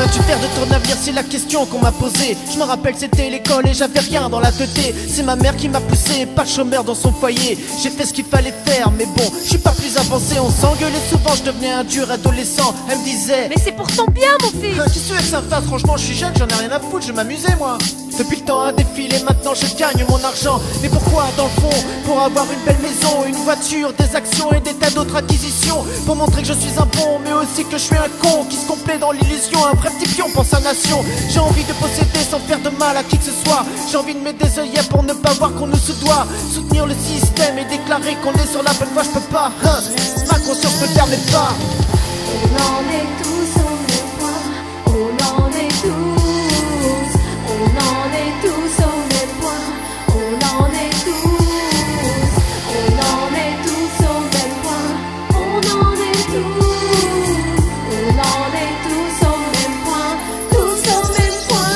qu'as-tu faire de ton avenir, c'est la question qu'on m'a posée. Je me rappelle c'était l'école et j'avais rien dans la tête. C'est ma mère qui m'a poussé, pas de chômeur dans son foyer. J'ai fait ce qu'il fallait faire, mais bon, je suis pas plus avancé. On s'engueulait souvent, je devenais un dur adolescent. Elle me disait, mais c'est pour ton bien mon fils. qu'est-ce que tu veux que ça fasse? Franchement je suis jeune, j'en ai rien à foutre, je m'amusais moi. Depuis le temps a défilé, maintenant je gagne mon argent. Mais pourquoi dans le fond? Pour avoir une belle maison, une voiture, des actions et des tas d'autres acquisitions. Pour montrer que je suis un bon, mais aussi que je suis un con qui se complaît dans l'illusion, un vrai petit pion pour sa nation. J'ai envie de posséder sans faire de mal à qui que ce soit. J'ai envie de mettre des œillets pour ne pas voir qu'on nous se doit. Soutenir le système et déclarer qu'on est sur la bonne voie, je peux pas, hein. Ma conscience me permet pas. On en est tous au même point, on en est tous, on en est tous au même point, on en est tous, on en est tous au même point, on en est tous, on en est tous au même point, tous au même point.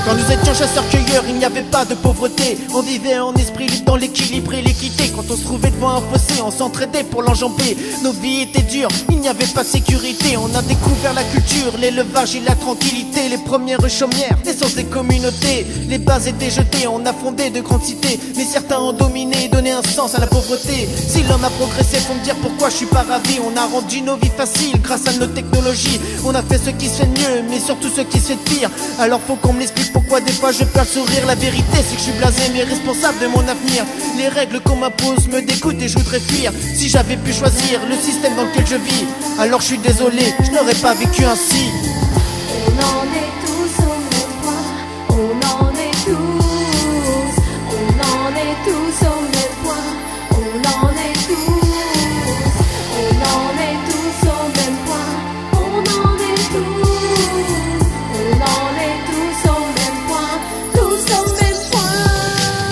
Quand nous étions chasseurs-cueilleurs, il n'y avait pas de pauvreté. On vivait en esprit libre dans l'équilibre et l'équité. Quand on se trouvait devant un fossé, on s'entraidait pour l'enjamber. Nos vies étaient dures, il n'y avait pas de sécurité. On a découvert la culture, l'élevage et la tranquillité. Les premières chaumières, naissance des communautés. Les bases étaient jetées, on a fondé de grandes cités. Mais certains ont dominé et donné un sens à la pauvreté. Si l'homme a progressé, faut me dire pourquoi je suis pas ravi. On a rendu nos vies faciles grâce à nos technologies. On a fait ce qui se fait de mieux, mais surtout ce qui se fait de pire. Alors faut qu'on me l'explique pourquoi des fois je perds le sourire. La vérité c'est que je suis blasé mais responsable de mon avenir. Les règles qu'on m'impose me dégoûtent et je voudrais fuir. Si j'avais pu choisir le système dans lequel je vis, alors je suis désolé, je n'aurais pas vécu ainsi. On en est tous au même point, on en est tous, on en est tous au même point, on en est tous, on en est tous au même point, on en est tous, on en est tous au même point, tous au même point.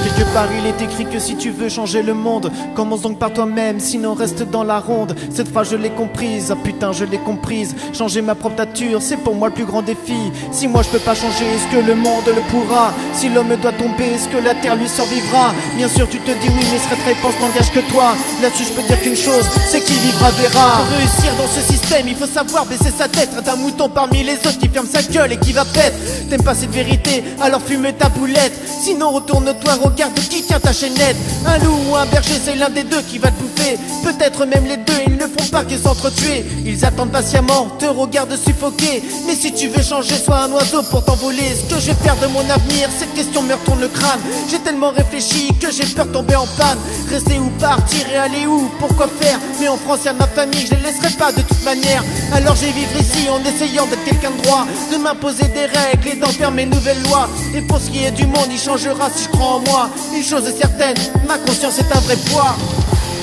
Quelque part il est écrit que si tu veux changer le monde, commence donc par toi-même, sinon reste dans la ronde. Cette phrase je l'ai comprise, ah putain je l'ai comprise. Changer ma propre nature, c'est pour moi le plus grand défi. Si moi je peux pas changer, est-ce que le monde le pourra? Si l'homme doit tomber, est-ce que la terre lui survivra? Bien sûr tu te dis oui, mais cette réponse n'engage que toi. Là-dessus je peux dire qu'une chose, c'est qui vivra verra. Pour réussir dans ce système, il faut savoir baisser sa tête. Être un mouton parmi les autres qui ferme sa gueule et qui va pète. T'aimes pas cette vérité, alors fume ta boulette. Sinon retourne-toi, regarde qui tient ta chaînette. Un loup ou un berger, c'est l'un des deux qui va te bouffer. Peut-être même les deux, ils ne font pas que s'entretuer. Ils attendent patiemment, te regardent suffoquer. Mais si tu veux changer, sois un oiseau pour t'envoler. Ce que je vais faire de mon avenir, cette question me retourne le crâne. J'ai tellement réfléchi que j'ai peur de tomber en panne. Rester ou partir et aller où? Pourquoi faire? Mais en France y'a ma famille, je les laisserai pas de toute manière. Alors je vais vivre ici en essayant d'être quelqu'un de droit, de m'imposer des règles et d'en faire mes nouvelles lois. Et pour ce qui est du monde, il changera si je crois en moi. Une chose est certaine, ma conscience est un vrai poids.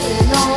On